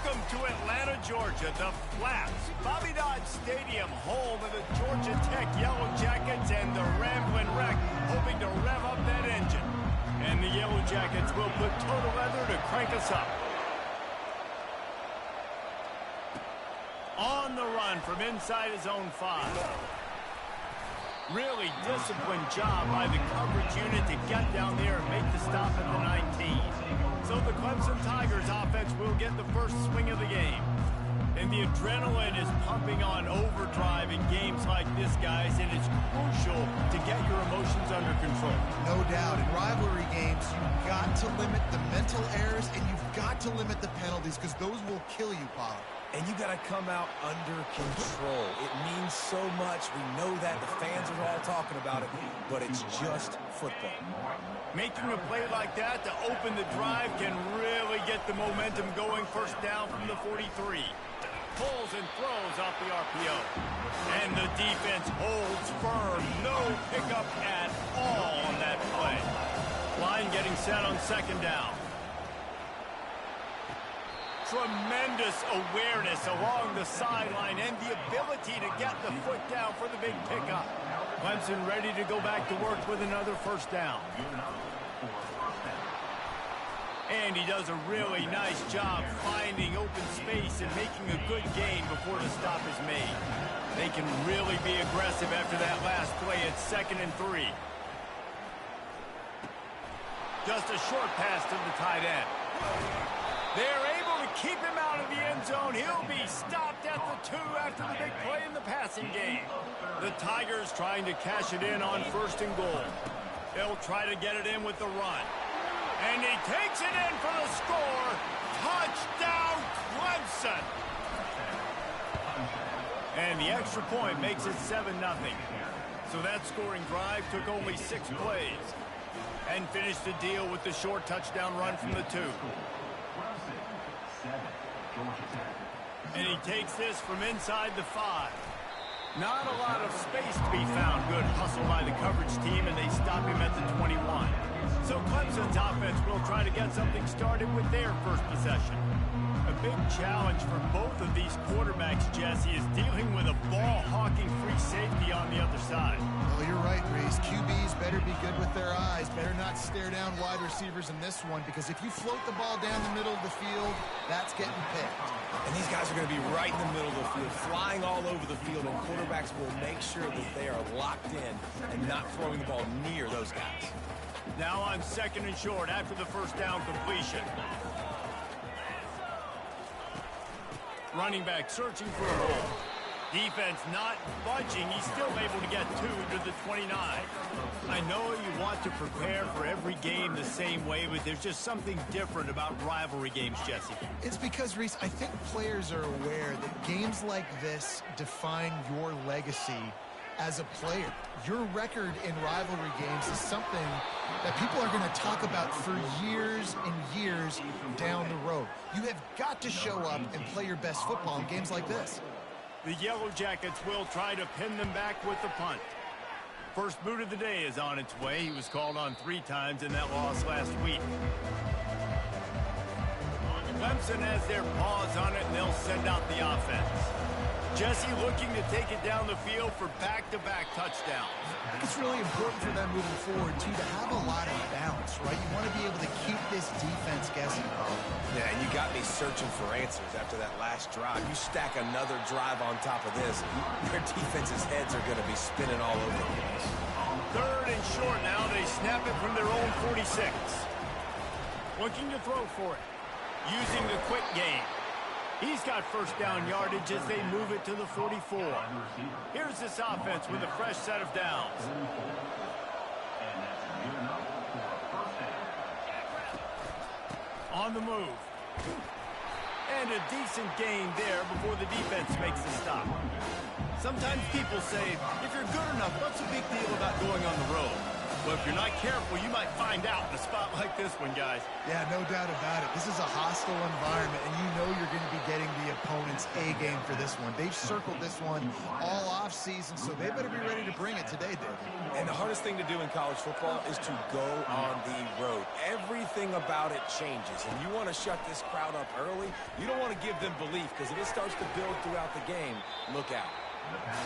Welcome to Atlanta, Georgia, the Flats. Bobby Dodd Stadium, home of the Georgia Tech Yellow Jackets and the Ramblin' Wreck, hoping to rev up that engine. And the Yellow Jackets will put total leather to crank us up. On the run from inside his own 5. Really disciplined job by the coverage unit to get down there and make the stop at the 19. So the Clemson Tigers offense will get the first swing of the game. And the adrenaline is pumping on overdrive in games like this, guys, and it's crucial to get your emotions under control. No doubt. In rivalry games, you've got to limit the mental errors and you've got to limit the penalties because those will kill you, Paul. And you got to come out under control. It means so much. We know that. The fans are all talking about it, but it's just football. Making a play like that to open the drive can really get the momentum going. First down from the 43. Pulls and throws off the RPO. And the defense holds firm. No pickup at all on that play. Line getting set on second down. Tremendous awareness along the sideline and the ability to get the foot down for the big pickup. Clemson ready to go back to work with another first down. And he does a really nice job finding open space and making a good gain before the stop is made. They can really be aggressive after that last play at 2nd and 3. Just a short pass to the tight end. They're able to keep him out of the end zone. He'll be stopped at the 2 after the big play in the passing game. The Tigers trying to cash it in on 1st and goal. They'll try to get it in with the run. And he takes it in for the score. Touchdown, Clemson. And the extra point makes it 7-0. So that scoring drive took only 6 plays. And finished the deal with the short touchdown run from the 2. And he takes this from inside the 5. Not a lot of space to be found. Good hustle by the coverage team, and they stop him at the 21. So Clemson's offense will try to get something started with their first possession. A big challenge for both of these quarterbacks, Jesse, is dealing with a ball-hawking free safety on the other side. Well, you're right, Reese. QBs better be good with their eyes. Better not stare down wide receivers in this one, because if you float the ball down the middle of the field, that's getting picked. And these guys are going to be right in the middle of the field, flying all over the field, and quarterbacks will make sure that they are locked in and not throwing the ball near those guys. Now on 2nd and short after the first down completion. Running back searching for a hole. Defense not budging. He's still able to get 2 to the 29. I know you want to prepare for every game the same way, but there's just something different about rivalry games, Jesse. It's because, Reese, I think players are aware that games like this define your legacy as a player. Your record in rivalry games is something that people are going to talk about for years and years down the road. You have got to show up and play your best football in games like this. The Yellow Jackets will try to pin them back with the punt. First boot of the day is on its way. He was called on 3 times in that loss last week. Clemson has their paws on it, and they'll send out the offense. Jesse looking to take it down the field for back-to-back touchdowns. I think it's really important for them moving forward, too, to have a lot of bounce, right? You want to be able to keep this defense guessing. Yeah, and you got me searching for answers after that last drive. You stack another drive on top of this, their defense's heads are going to be spinning all over the place. 3rd and short now. They snap it from their own 46. Looking to throw for it. Using the quick game. He's got first down yardage as they move it to the 44. Here's this offense with a fresh set of downs. On the move. And a decent gain there before the defense makes the stop. Sometimes people say, if you're good enough, what's the big deal about going on the road? Well, if you're not careful, you might find out in a spot like this one, guys. Yeah, no doubt about it. This is a hostile environment, and you know you're going to be getting the opponent's A game for this one. They've circled this one all offseason, so they better be ready to bring it today, Dave. And the hardest thing to do in college football is to go on the road. Everything about it changes, and you want to shut this crowd up early. You don't want to give them belief, because if it starts to build throughout the game, look out.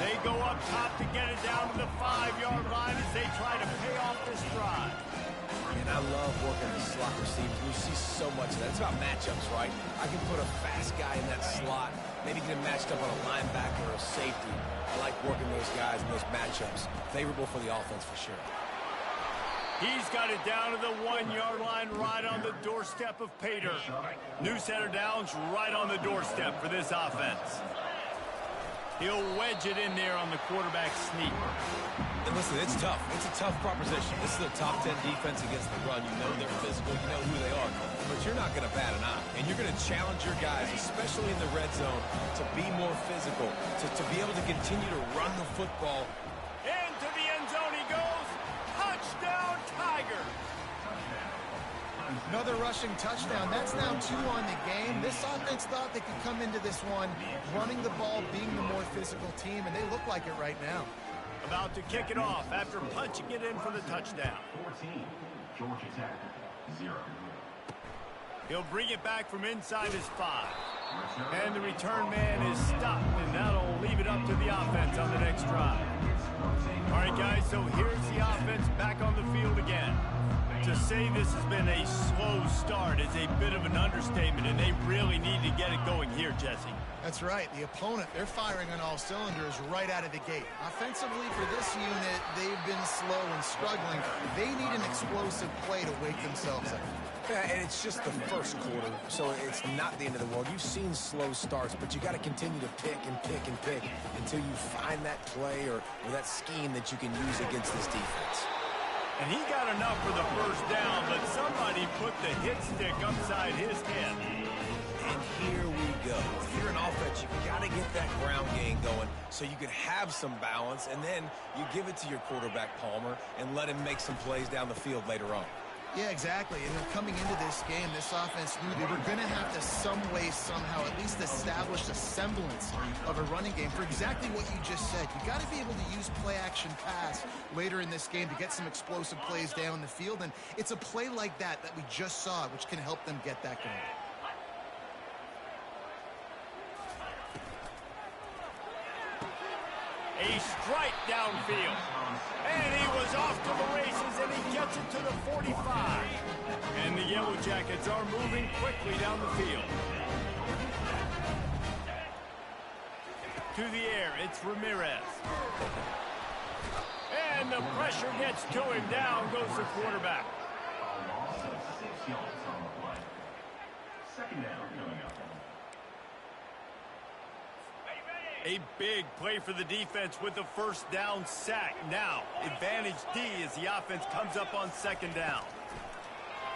They go up top to get it down to the 5-yard line as they try to pay off this drive. And I love working the slot receivers. You see so much of that. It's about matchups, right? I can put a fast guy in that slot, maybe get him matched up on a linebacker or a safety. I like working those guys in those matchups. Favorable for the offense for sure. He's got it down to the 1-yard line right on the doorstep of Pater. New center downs right on the doorstep for this offense. He'll wedge it in there on the quarterback sneak. And listen, it's tough. It's a tough proposition. This is a top 10 defense against the run. You know they're physical. You know who they are. But you're not going to bat an eye. And you're going to challenge your guys, especially in the red zone, to be more physical, to be able to continue to run the football. Into the end zone he goes. Touchdown, Tiger. Another rushing touchdown. That's now 2 on the game. This offense thought they could come into this one running the ball, being the more physical team, and they look like it right now. About to kick it off after punching it in for the touchdown. 14, Georgia Tech, 0. He'll bring it back from inside his 5. And the return man is stopped, and that'll leave it up to the offense on the next drive. All right, guys, so here's the offense back on the field again. To say this has been a slow start is a bit of an understatement, and they really need to get it going here, Jesse. That's right. The opponent, they're firing on all cylinders right out of the gate. Offensively, for this unit, they've been slow and struggling. They need an explosive play to wake themselves up. Yeah, and it's just the first quarter, so it's not the end of the world. You've seen slow starts, but you got to continue to pick and pick and pick until you find that play or that scheme that you can use against this defense. And he got enough for the first down, but somebody put the hit stick upside his head. And here we go. If you're an offense, you've got to get that ground game going so you can have some balance, and then you give it to your quarterback, Palmer, and let him make some plays down the field later on. Yeah, exactly. And then coming into this game, this offense knew they were going to have to some way, somehow, at least establish a semblance of a running game for exactly what you just said. You got to be able to use play-action pass later in this game to get some explosive plays down the field. And it's a play like that we just saw, which can help them get that going. A strike downfield. And he was off to the races, and he gets it to the 45. And the Yellow Jackets are moving quickly down the field. To the air, it's Ramirez. And the pressure gets to him. Down goes the quarterback. A loss of 6 yards on the play. Second down coming up. A big play for the defense with the first down sack. Now, advantage D as the offense comes up on second down.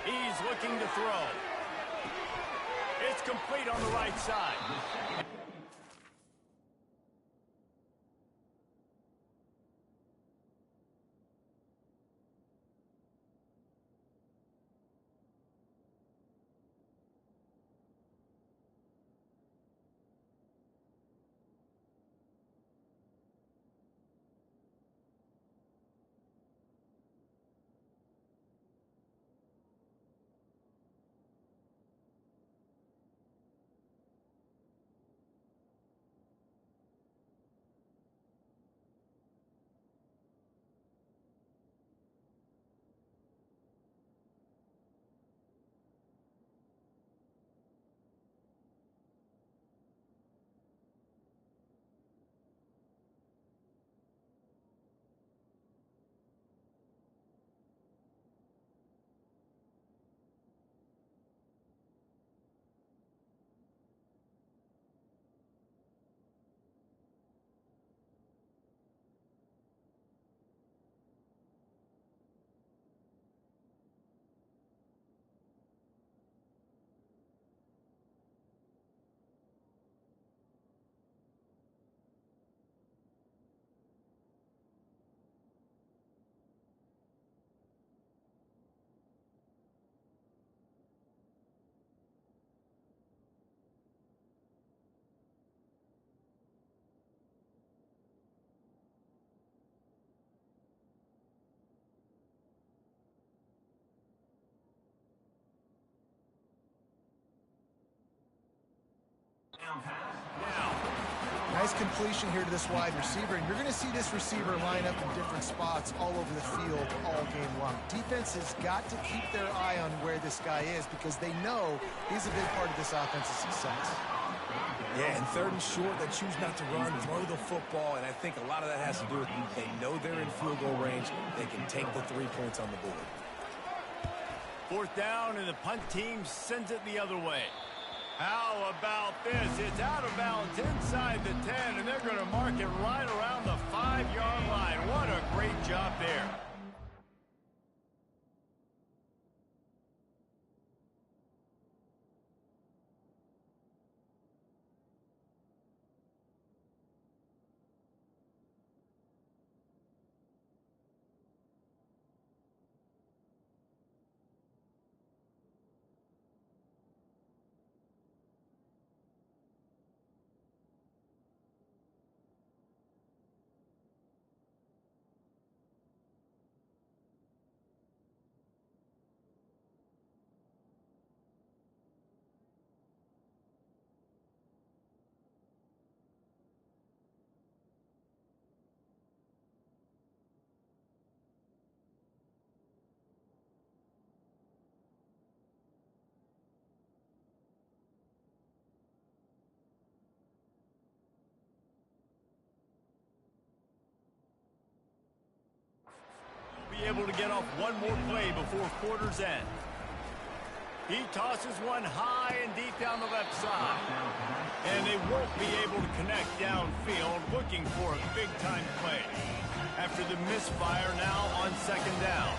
He's looking to throw. It's complete on the right side. Now, Nice completion here to this wide receiver, and you're going to see this receiver line up in different spots all over the field all game long. Defense has got to keep their eye on where this guy is because they know he's a big part of this offense's success. Yeah, and third and short, they choose not to run, throw the football, and I think a lot of that has to do with they know they're in field goal range. They can take the 3 points on the board. fourth down, and the punt team sends it the other way. How about this? It's out of bounds inside the 10, and they're going to mark it right around the 5-yard line. What a great job there. Be able to get off one more play before quarter's end. He tosses one high and deep down the left side. And they won't be able to connect downfield, looking for a big-time play. After the misfire now on second down.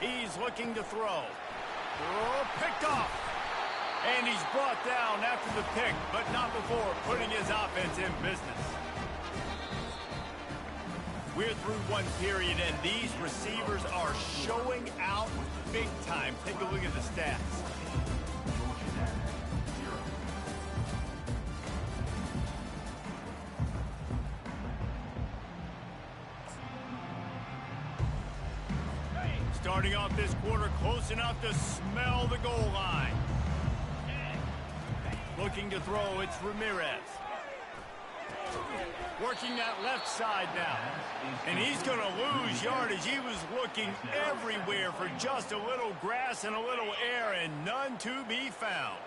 He's looking to throw. Oh, picked off. And he's brought down after the pick, but not before putting his offense in business. We're through one period, and these receivers are showing out big time. Take a look at the stats. Starting off this quarter close enough to smell the goal line. Looking to throw, it's Ramirez. Working that left side now. And he's going to lose yardage. He was looking everywhere for just a little grass and a little air, and none to be found.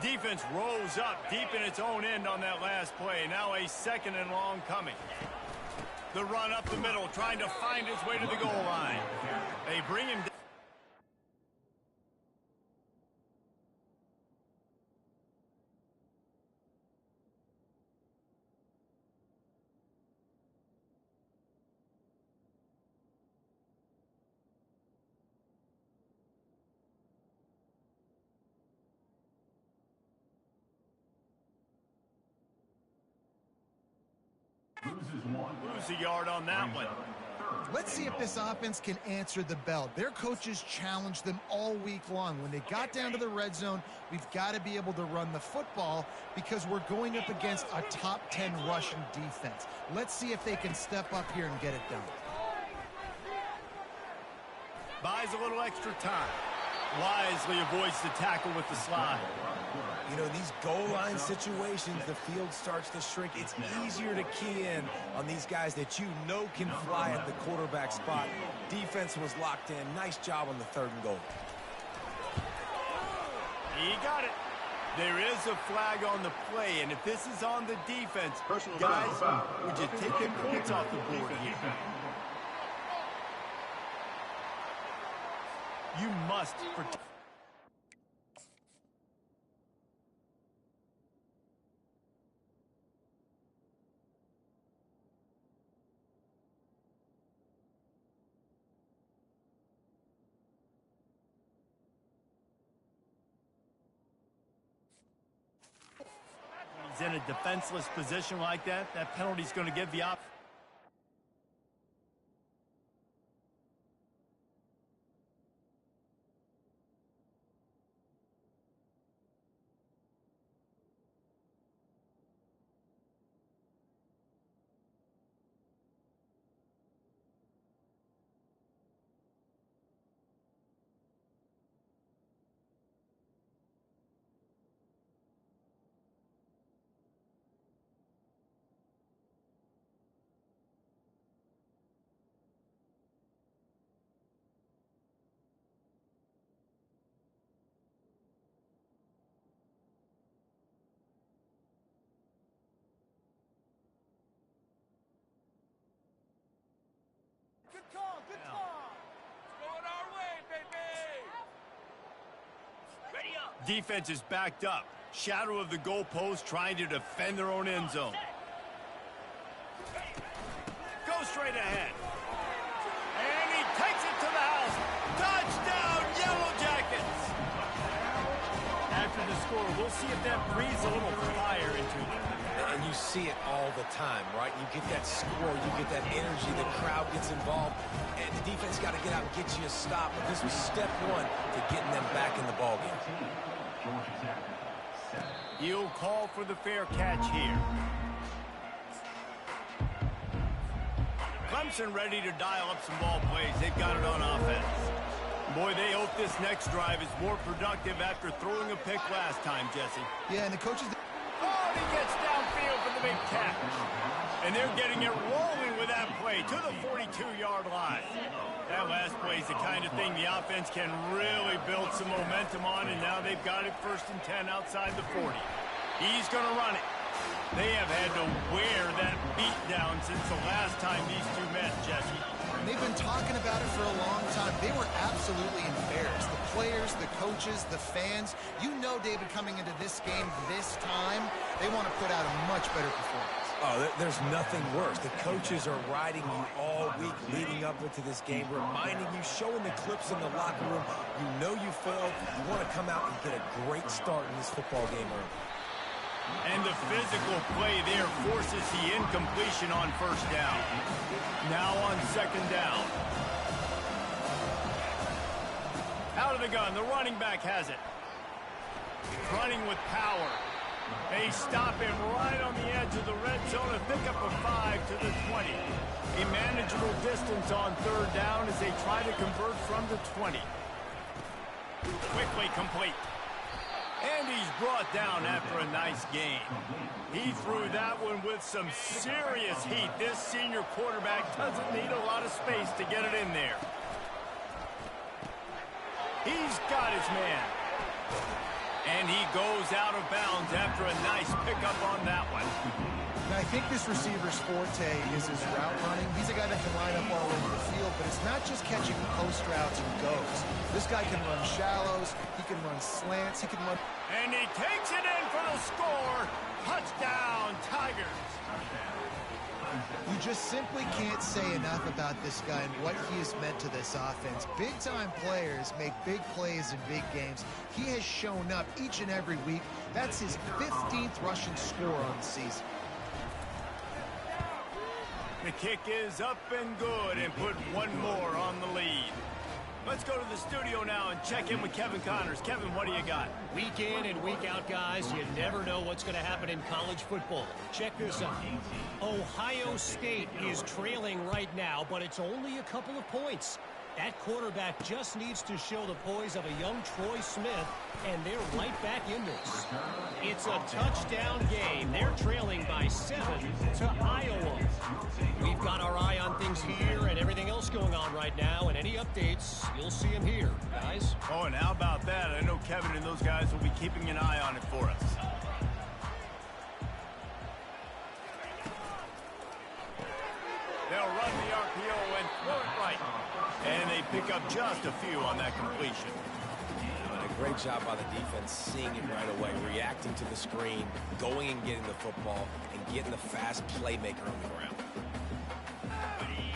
Defense rolls up deep in its own end on that last play. Now a second and long coming. The run up the middle, trying to find his way to the goal line. They bring him down. Lose a yard on that one. Let's see if this offense can answer the bell. Their coaches challenged them all week long. When they got down to the red zone, we've got to be able to run the football because we're going up against a top 10 rushing defense. Let's see if they can step up here and get it done. Buys a little extra time. Wisely avoids the tackle with the slide. You know, these goal line situations, the field starts to shrink. It's easier to key in on these guys that you know can fly at the quarterback spot. Defense was locked in. Nice job on the third and goal. He got it. There is a flag on the play, and if this is on the defense, guys, would you take the points off the board here? You must protect. He's in a defenseless position like that. That penalty's going to give the option. Defense is backed up. Shadow of the goalpost trying to defend their own end zone. Go straight ahead. And he takes it to the house. Touchdown, Yellow Jackets. After the score, we'll see if that breathes a little fire into them. And you see it all the time, right? You get that score, you get that energy, the crowd gets involved, and the defense got to get out and get you a stop. But this was step one to getting them back in the ballgame. He'll call for the fair catch here. Clemson ready to dial up some ball plays. They've got it on offense. Boy, they hope this next drive is more productive after throwing a pick last time, Jesse. Yeah, and the coaches... Oh, and he gets downfield for the big catch. And they're getting it rolling with that play to the 42-yard line. That last play is the kind of thing the offense can really build some momentum on, and now they've got it 1st and 10 outside the 40. He's going to run it. They have had to wear that beat down since the last time these two met, Jesse. And they've been talking about it for a long time. They were absolutely embarrassed. The players, the coaches, the fans. You know, David, coming into this game this time, they want to put out a much better performance. Oh, there's nothing worse. The coaches are riding you all week leading up into this game, reminding you, showing the clips in the locker room. You know you failed. You want to come out and get a great start in this football game early. And the physical play there forces the incompletion on 1st down. Now on 2nd down. Out of the gun, the running back has it. Running with power. They stop him right on the edge of the red zone and pick up a 5 to the 20. A manageable distance on 3rd down as they try to convert from the 20. Quickly complete. And he's brought down after a nice gain. He threw that one with some serious heat. This senior quarterback doesn't need a lot of space to get it in there. He's got his man. And he goes out of bounds after a nice pickup on that one. Now, I think this receiver's forte is his route running. He's a guy that can line up all over the field, but it's not just catching post routes and goes. This guy can run shallows, he can run slants, he can run... And he takes it in for the score. Touchdown, Tigers. You just simply can't say enough about this guy and what he has meant to this offense. Big-time players make big plays in big games. He has shown up each and every week. That's his 15th rushing score on the season. The kick is up and good and put one more on the lead. Let's go to the studio now and check in with Kevin Connors. Kevin, what do you got? Week in and week out, guys, you never know what's going to happen in college football. Check this out. Ohio State is trailing right now, but it's only a couple of points. That quarterback just needs to show the poise of a young Troy Smith, and they're right back in this. It's a touchdown game. They're trailing by 7 to Iowa. We've got our eye on things here and everything else going on right now, and any updates, you'll see them here, guys. Oh, and how about that? I know Kevin and those guys will be keeping an eye on it for us. They'll run the RPO and throw it right. And they pick up just a few on that completion. And a great job by the defense seeing it right away, reacting to the screen, going and getting the football, and getting the fast playmaker on the ground.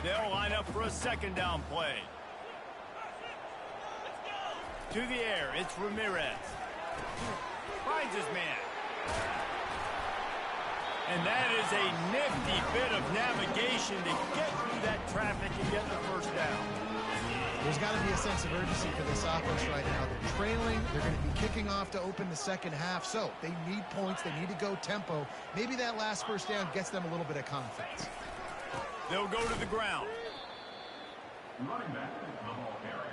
They'll line up for a 2nd down play. To the air, it's Ramirez. Finds his man. And that is a nifty bit of navigation to get through that traffic and get the 1st down. There's got to be a sense of urgency for this offense right now. They're trailing. They're going to be kicking off to open the 2nd half. So they need points. They need to go tempo. Maybe that last 1st down gets them a little bit of confidence. They'll go to the ground.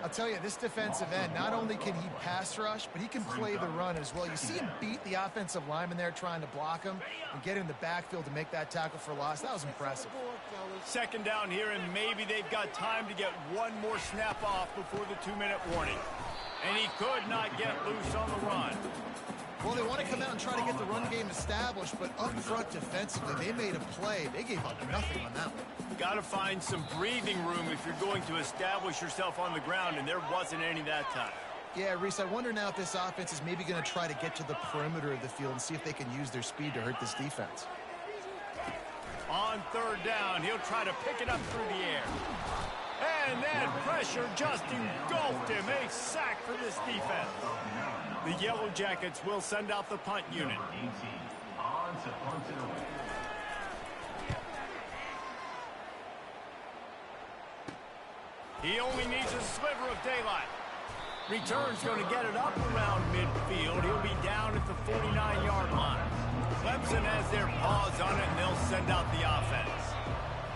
I'll tell you, this defensive end, not only can he pass rush, but he can play the run as well. You see him beat the offensive lineman there trying to block him and get in the backfield to make that tackle for loss. That was impressive. 2nd down here, and maybe they've got time to get one more snap off before the 2-minute warning. And he could not get loose on the run. Well, they want to come out and try to get the run game established, but up front defensively, they made a play. They gave up nothing on that one. Got to find some breathing room if you're going to establish yourself on the ground, and there wasn't any that time. Yeah, Reese, I wonder now if this offense is maybe going to try to get to the perimeter of the field and see if they can use their speed to hurt this defense. On third down, he'll try to pick it up through the air. And that pressure just engulfed him. A sack for this defense. The Yellow Jackets will send out the punt unit. On to punt it away. He only needs a sliver of daylight. Return's going to get it up around midfield. He'll be down at the 49-yard line. Clemson has their paws on it, and they'll send out the offense.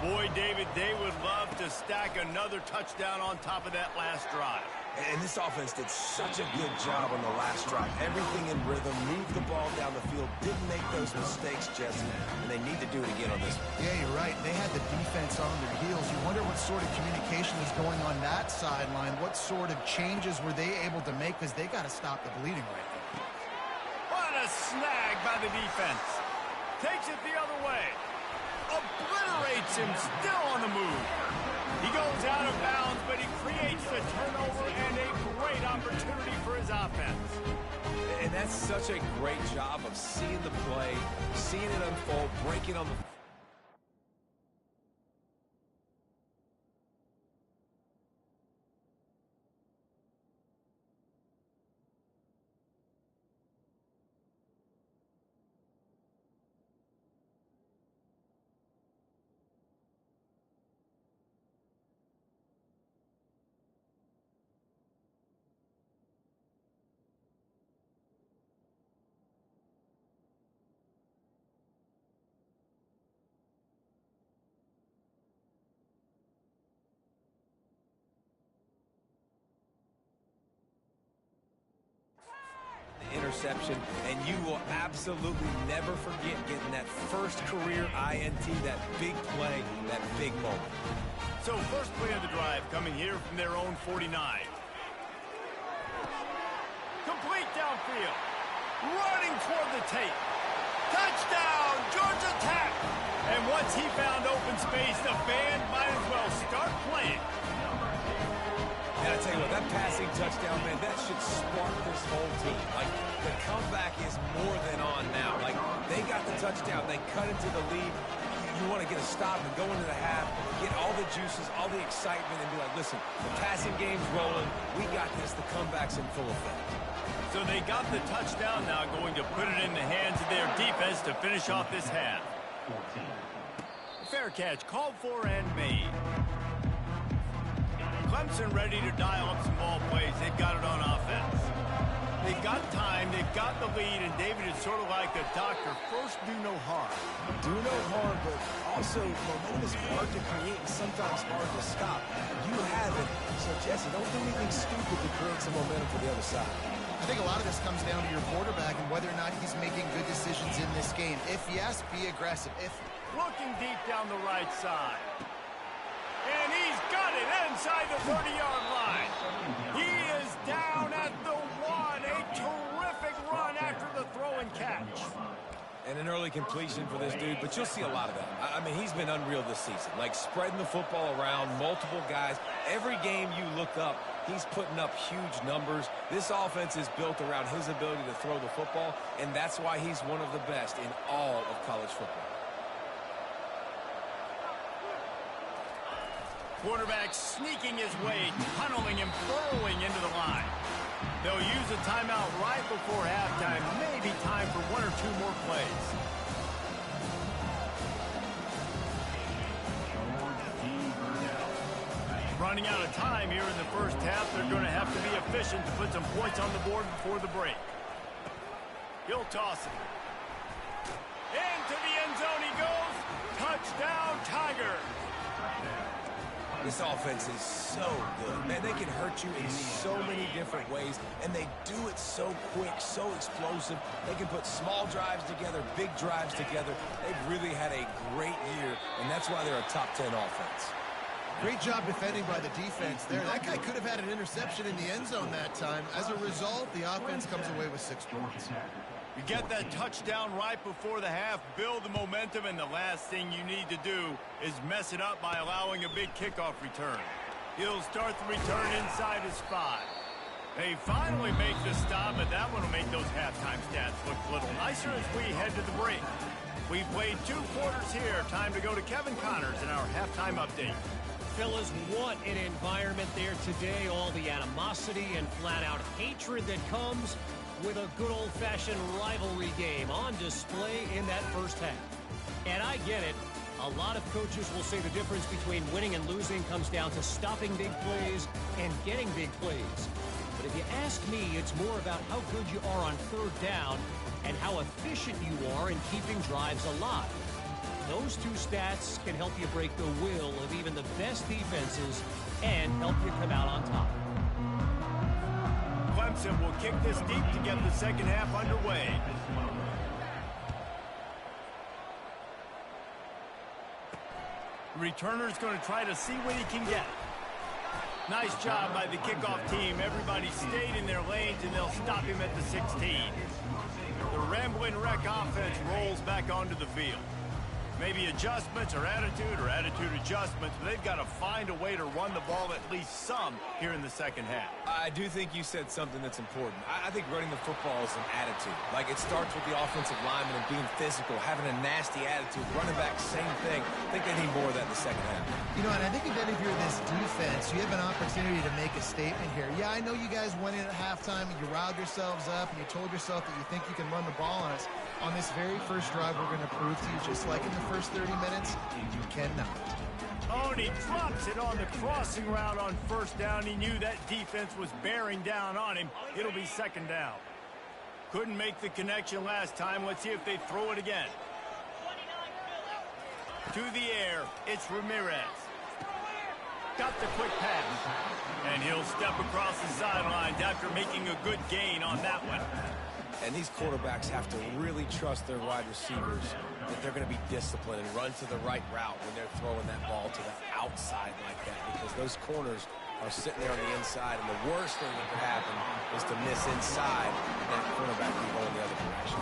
Boy, David, they would love to stack another touchdown on top of that last drive. And this offense did such a good job on the last drive. Everything in rhythm, moved the ball down the field, didn't make those mistakes, Jesse, and they need to do it again on this one. Yeah, you're right. They had the defense on their heels. You wonder what sort of communication was going on that sideline. What sort of changes were they able to make, because they got to stop the bleeding right now. What a snag by the defense. Takes it the other way. Obliterates him, still on the move. He goes out of bounds, but he creates the turnover and a great opportunity for his offense. And that's such a great job of seeing the play, seeing it unfold, breaking on the... interception, and you will absolutely never forget getting that first career INT, that big play, that big moment. So first play of the drive coming here from their own 49. Complete downfield. Running toward the tape. Touchdown, Georgia Tech. And once he found open space, the band might as well start playing. And I tell you what, that passing touchdown, man, that should spark this whole team. Like, the comeback is more than on now. Like, they got the touchdown. They cut into the lead. You want to get a stop and go into the half, get all the juices, all the excitement, and be like, listen, the passing game's rolling. We got this. The comeback's in full effect. So they got the touchdown, now going to put it in the hands of their defense to finish off this half. Fair catch, called for and made. Clemson ready to dial up some ball plays. They've got it on offense. They've got time, they've got the lead, and David is sort of like the doctor. First, do no harm. Do no harm, but also momentum is hard to create and sometimes hard to stop. You have it, so Jesse, don't do anything stupid to create some momentum for the other side. I think a lot of this comes down to your quarterback and whether or not he's making good decisions in this game. If yes, be aggressive. If looking deep down the right side. And he's got it inside the 30-yard line. He is down at the 1. A terrific run after the throw and catch. And an early completion for this dude, but you'll see a lot of that. I mean, he's been unreal this season. Like, spreading the football around, multiple guys. Every game you look up, he's putting up huge numbers. This offense is built around his ability to throw the football, and that's why he's one of the best in all of college football. Quarterback sneaking his way, tunneling and burrowing into the line. They'll use a timeout right before halftime. Maybe time for one or two more plays. Running out of time here in the first half. They're going to have to be efficient to put some points on the board before the break. He'll toss it. Into the end zone he goes. Touchdown, Tigers. This offense is so good. Man, they can hurt you in so many different ways, and they do it so quick, so explosive. They can put small drives together, big drives together. They've really had a great year, and that's why they're a top 10 offense. Great job defending by the defense there. That guy could have had an interception in the end zone that time. As a result, the offense comes away with 6 points. You get that touchdown right before the half, build the momentum, and the last thing you need to do is mess it up by allowing a big kickoff return. He'll start the return inside his 5. They finally make the stop, but that one will make those halftime stats look a little nicer as we head to the break. We've played 2 quarters here. Time to go to Kevin Connors in our halftime update. Fellas, what an environment there today. All the animosity and flat-out hatred that comes with a good old-fashioned rivalry game on display in that first half. And I get it. A lot of coaches will say the difference between winning and losing comes down to stopping big plays and getting big plays. But if you ask me, it's more about how good you are on third down and how efficient you are in keeping drives alive. Those 2 stats can help you break the will of even the best defenses and help you come out on top. Clemson will kick this deep to get the second half underway. The returner's going to try to see what he can get. Nice job by the kickoff team. Everybody stayed in their lanes, and they'll stop him at the 16. The Ramblin' Wreck offense rolls back onto the field. Maybe adjustments or attitude adjustments, but they've got to find a way to run the ball at least some here in the second half. I do think you said something that's important. I think running the football is an attitude. Like, it starts with the offensive lineman and being physical, having a nasty attitude. Running back, same thing. I think they need more of that in the second half. You know, and I think that if you're this defense, you have an opportunity to make a statement here. Yeah, I know you guys went in at halftime and you riled yourselves up and you told yourself that you think you can run the ball on us. On this very first drive, we're going to prove to you, just like in the first 30 minutes, you cannot. Oh, and he drops it on the crossing route on first down. He knew that defense was bearing down on him. It'll be second down. Couldn't make the connection last time. Let's see if they throw it again. To the air, it's Ramirez. Got the quick pass. And he'll step across the sidelines after making a good gain on that one. And these quarterbacks have to really trust their wide receivers that they're going to be disciplined and run to the right route when they're throwing that ball to the outside like that, because those corners are sitting there on the inside, and the worst thing that could happen is to miss inside and that cornerback can go in the other direction.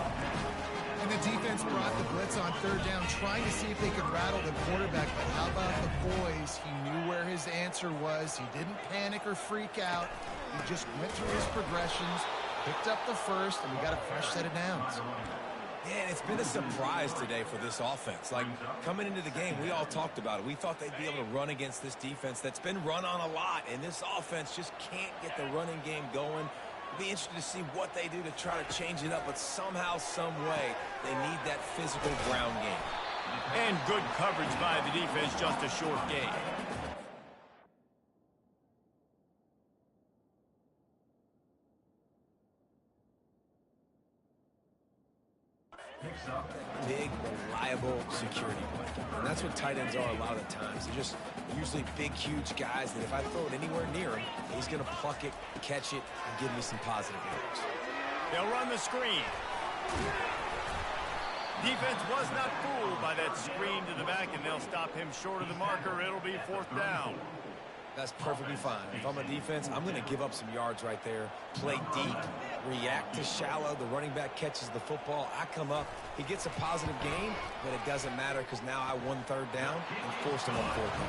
And the defense brought the blitz on third down, trying to see if they could rattle the quarterback. But how about the boys? He knew where his answer was. He didn't panic or freak out. He just went through his progressions, picked up the first, and we got a fresh set of downs. Yeah, it's been a surprise today for this offense. Like, coming into the game, we all talked about it. We thought they'd be able to run against this defense that's been run on a lot, and this offense just can't get the running game going. It'll be interesting to see what they do to try to change it up, but somehow, some way, they need that physical ground game. And good coverage by the defense, just a short gain. Big, reliable security blanket. And that's what tight ends are a lot of the times. They're just usually big, huge guys that if I throw it anywhere near him, he's going to pluck it, catch it, and give me some positive yards. They'll run the screen. Defense was not fooled by that screen to the back, and they'll stop him short of the marker. It'll be fourth down. That's perfectly fine. If I'm a defense, I'm going to give up some yards right there, play deep, react to shallow. The running back catches the football. I come up. He gets a positive gain, but it doesn't matter because now I won third down and forced him on fourth down.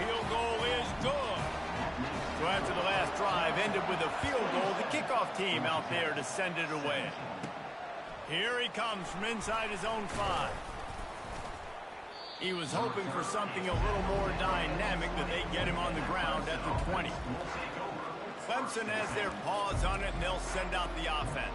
Field goal is good. So after the last drive ended with a field goal, the kickoff team out there to send it away. Here he comes from inside his own 5. He was hoping for something a little more dynamic, that they get him on the ground at the 20. Clemson has their paws on it, and they'll send out the offense.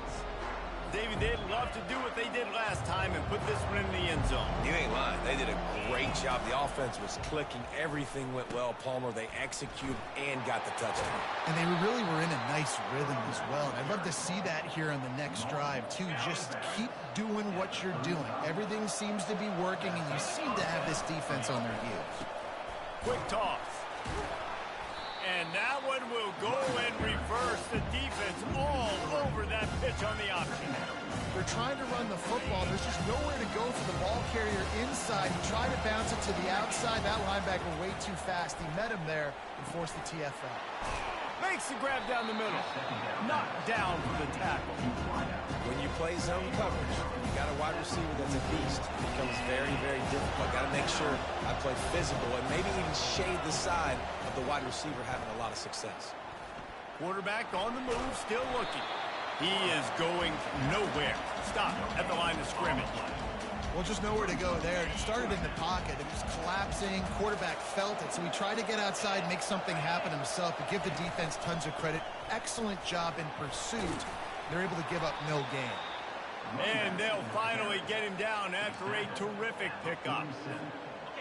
David, they'd love to do what they did last time and put this one in the end zone. You ain't lying. They did a great job. The offense was clicking. Everything went well. Palmer, they executed and got the touchdown. And they really were in a nice rhythm as well. And I'd love to see that here on the next drive, too. Just keep doing what you're doing. Everything seems to be working, and you seem to have this defense on their heels. Quick toss. And that one will go and reverse. The defense all over that pitch on the option. They're trying to run the football. There's just nowhere to go for the ball carrier inside. He tried to bounce it to the outside. That linebacker way too fast. He met him there and forced the TFL. Makes the grab down the middle. Knocked down for the tackle. When you play zone coverage, you got a wide receiver that's a beast. It becomes very, very difficult. Got to make sure I play physical and maybe even shade the side of the wide receiver having a lot of success. Quarterback on the move, still looking. He is going nowhere. Stop at the line of scrimmage. Well, just nowhere to go there. It started in the pocket. It was collapsing. Quarterback felt it, so he tried to get outside, make something happen himself, but give the defense tons of credit. Excellent job in pursuit. They're able to give up no gain. And they'll finally get him down after a terrific pickup.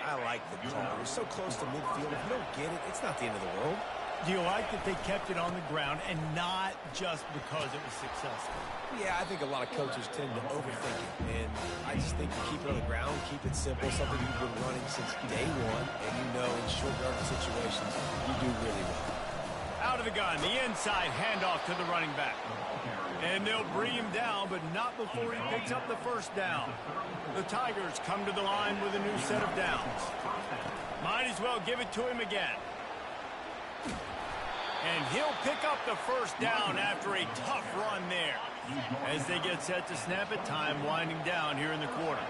I like the call. We're so close to midfield. If you don't get it, it's not the end of the world. Do you like that they kept it on the ground and not just because it was successful? Yeah, I think a lot of coaches tend to overthink it. And I just think you keep it on the ground, keep it simple, something you've been running since day one, and you know in short yardage situations, you do really well. Out of the gun, the inside handoff to the running back. And they'll bring him down, but not before he picks up the first down. The Tigers come to the line with a new set of downs. Might as well give it to him again. And he'll pick up the first down after a tough run there. As they get set to snap it, time winding down here in the quarter.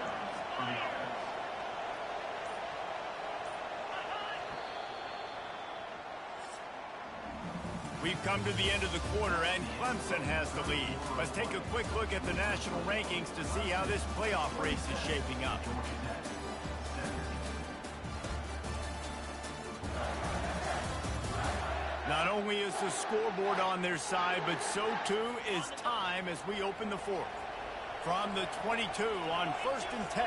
We've come to the end of the quarter, and Clemson has the lead. Let's take a quick look at the national rankings to see how this playoff race is shaping up. Not only is the scoreboard on their side, but so too is time as we open the fourth. From the 22 on 1st and 10.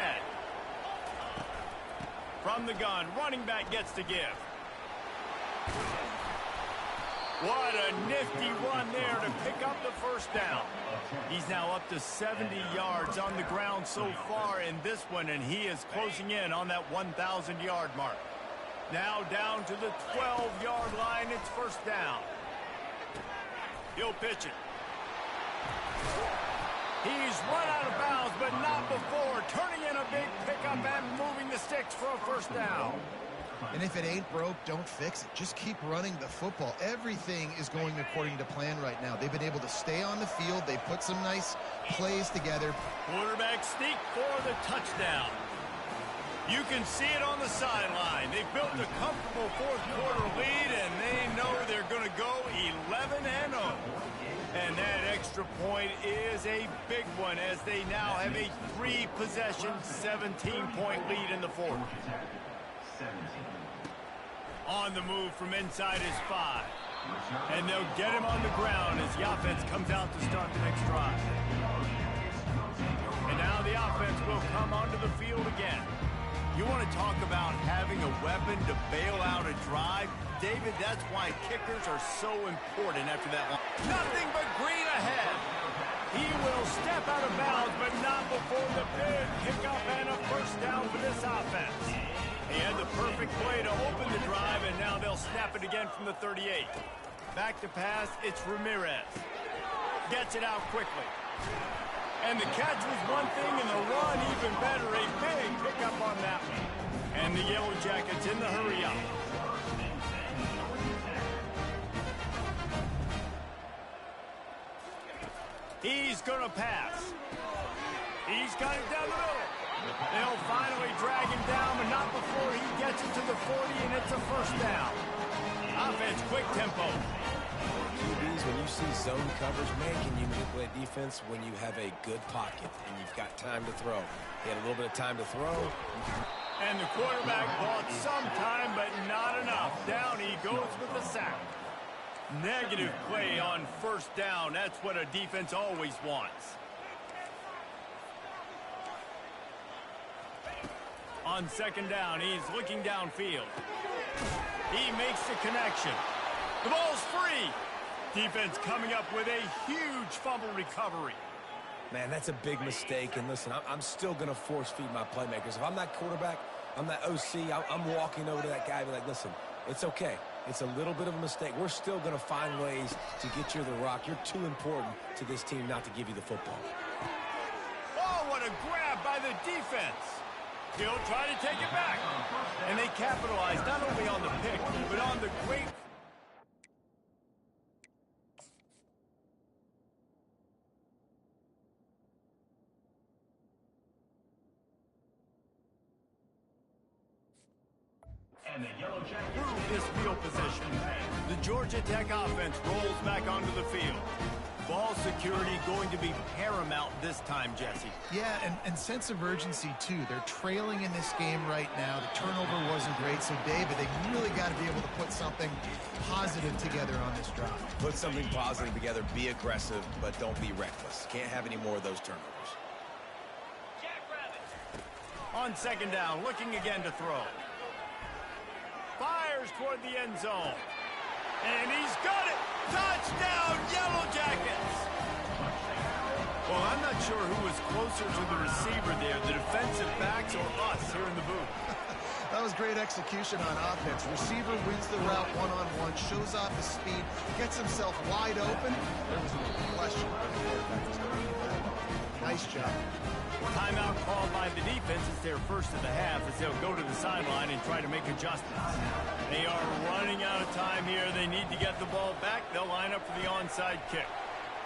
From the gun, running back gets to give. What a nifty run there to pick up the first down. He's now up to 70 yards on the ground so far in this one, and he is closing in on that 1,000-yard mark. Now down to the 12-yard line. It's first down. He'll pitch it. He's run out of bounds, but not before. Turning in a big pickup and moving the sticks for a first down. And if it ain't broke, don't fix it. Just keep running the football. Everything is going according to plan right now. They've been able to stay on the field. They put some nice plays together. Quarterback sneak for the touchdown. You can see it on the sideline. They've built a comfortable fourth-quarter lead, and they know they're going to go 11-0. And that extra point is a big one as they now have a 3-possession, 17-point lead in the fourth. On the move from inside his 5. And they'll get him on the ground as the offense comes out to start the next drive. And now the offense will come onto the field again. You want to talk about having a weapon to bail out a drive? David, that's why kickers are so important after that one. Nothing but green ahead. He will step out of bounds, but not before the big pickup and a first down for this offense. He had the perfect play to open the drive, and now they'll snap it again from the 38. Back to pass, it's Ramirez. Gets it out quickly. And the catch was one thing, and the run even better. A big pickup on that one. And the Yellow Jackets in the hurry-up. He's going to pass. He's got it down the middle. They'll finally drag him down, but not before he gets it to the 40, and it's a first down. Offense, quick tempo. QBs, when you see zone coverage, man, can you manipulate defense when you have a good pocket and you've got time to throw? He had a little bit of time to throw. And the quarterback bought some time, but not enough. Down he goes with the sack. Negative play on first down. That's what a defense always wants. On second down, he's looking downfield. He makes the connection. The ball's free. Defense coming up with a huge fumble recovery. Man, that's a big mistake. And listen, I'm still going to force feed my playmakers. If I'm that quarterback, I'm that OC, I'm walking over to that guy and be like, listen, it's okay. It's a little bit of a mistake. We're still going to find ways to get you the rock. You're too important to this team not to give you the football. Oh, what a grab by the defense. He'll try to take it back. And they capitalize not only on the pick, but on the great... And the Yellow Jackets through this field position. The Georgia Tech offense rolls back onto the field. Ball security going to be paramount this time, Jesse. Yeah, and sense of urgency, too. They're trailing in this game right now. The turnover wasn't great, so David, they really got to be able to put something positive together on this drive. Put something positive together, be aggressive, but don't be reckless. Can't have any more of those turnovers. On second down, looking again to throw. Fires toward the end zone. And he's got it! Touchdown, Yellow Jackets! Well, I'm not sure who was closer to the receiver there, the defensive backs or us here in the booth. That was great execution on offense. Receiver wins the route one-on-one, shows off his speed, gets himself wide open. There was no question where the quarterback was going to get that ball. Nice job. Timeout called by the defense. It's their first of the half as they'll go to the sideline and try to make adjustments. They are running out of time here. They need to get the ball back. They'll line up for the onside kick.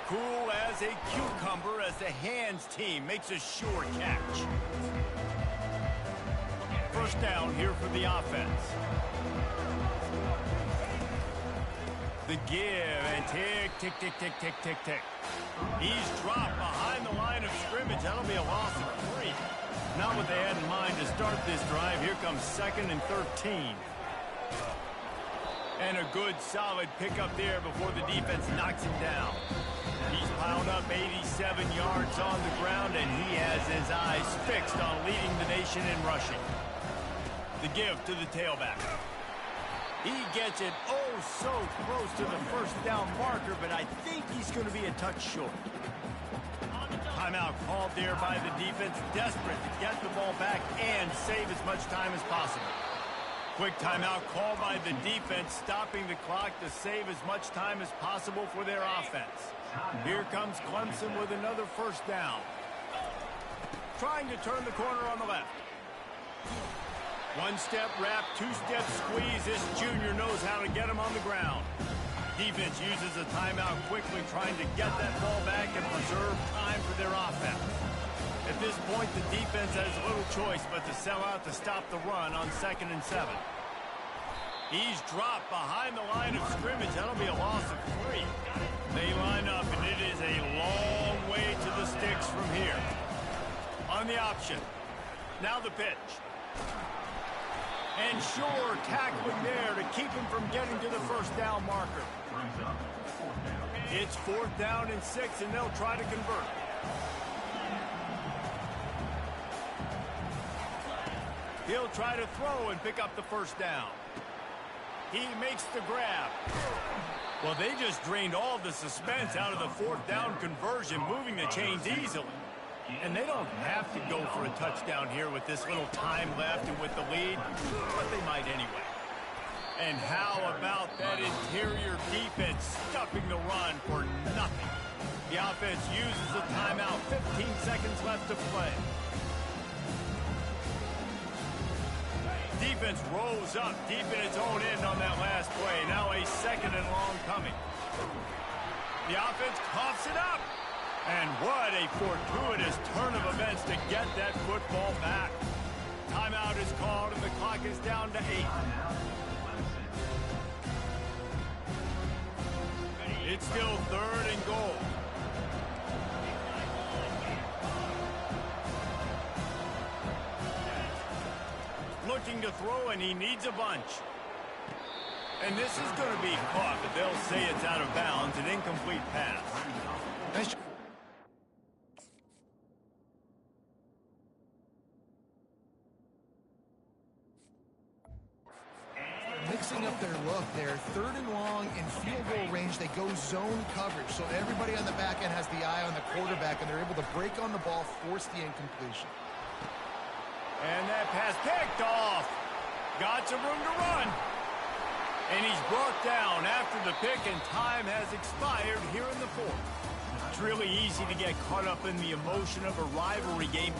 Cool as a cucumber as the hands team makes a sure catch. First down here for the offense. The give and tick, tick, tick, tick, tick, tick, tick. He's dropped behind the line of scrimmage. That'll be a loss of 3. Not what they had in mind to start this drive. Here comes 2nd and 13. And a good solid pickup there before the defense knocks him down. He's piled up 87 yards on the ground, and he has his eyes fixed on leading the nation in rushing. The give to the tailback. He gets it oh so close to the first down marker, but I think he's going to be a touch short. Timeout called there by the defense, desperate to get the ball back and save as much time as possible. Quick timeout called by the defense, stopping the clock to save as much time as possible for their offense. Here comes Clemson with another first down. Trying to turn the corner on the left. One-step wrap, two-step squeeze. This junior knows how to get him on the ground. Defense uses a timeout quickly, trying to get that ball back and preserve time for their offense. At this point, the defense has little choice but to sell out to stop the run on 2nd and 7. He's dropped behind the line of scrimmage. That'll be a loss of 3. They line up, and it is a long way to the sticks from here. On the option. Now the pitch. And sure, tackling there to keep him from getting to the first down marker. It's 4th down and 6, and they'll try to convert. He'll try to throw and pick up the first down. He makes the grab. Well, they just drained all the suspense out of the 4th down conversion, moving the chains easily. And they don't have to go for a touchdown here with this little time left and with the lead, but they might anyway. And how about that interior defense stuffing the run for nothing? The offense uses a timeout, 15 seconds left to play. Defense rolls up deep in its own end on that last play. Now a 2nd and long coming. The offense coughs it up. And what a fortuitous turn of events to get that football back. Timeout is called and the clock is down to 8. It's still 3rd and goal. Looking to throw, and he needs a bunch. And this is going to be caught, but they'll say it's out of bounds, an incomplete pass. Nice. Mixing up their look there. 3rd and long in field goal range. They go zone coverage. So everybody on the back end has the eye on the quarterback, and they're able to break on the ball, force the incompletion. And that pass picked off. Got some room to run. And he's brought down after the pick, and time has expired here in the 4th. It's really easy to get caught up in the emotion of a rivalry game.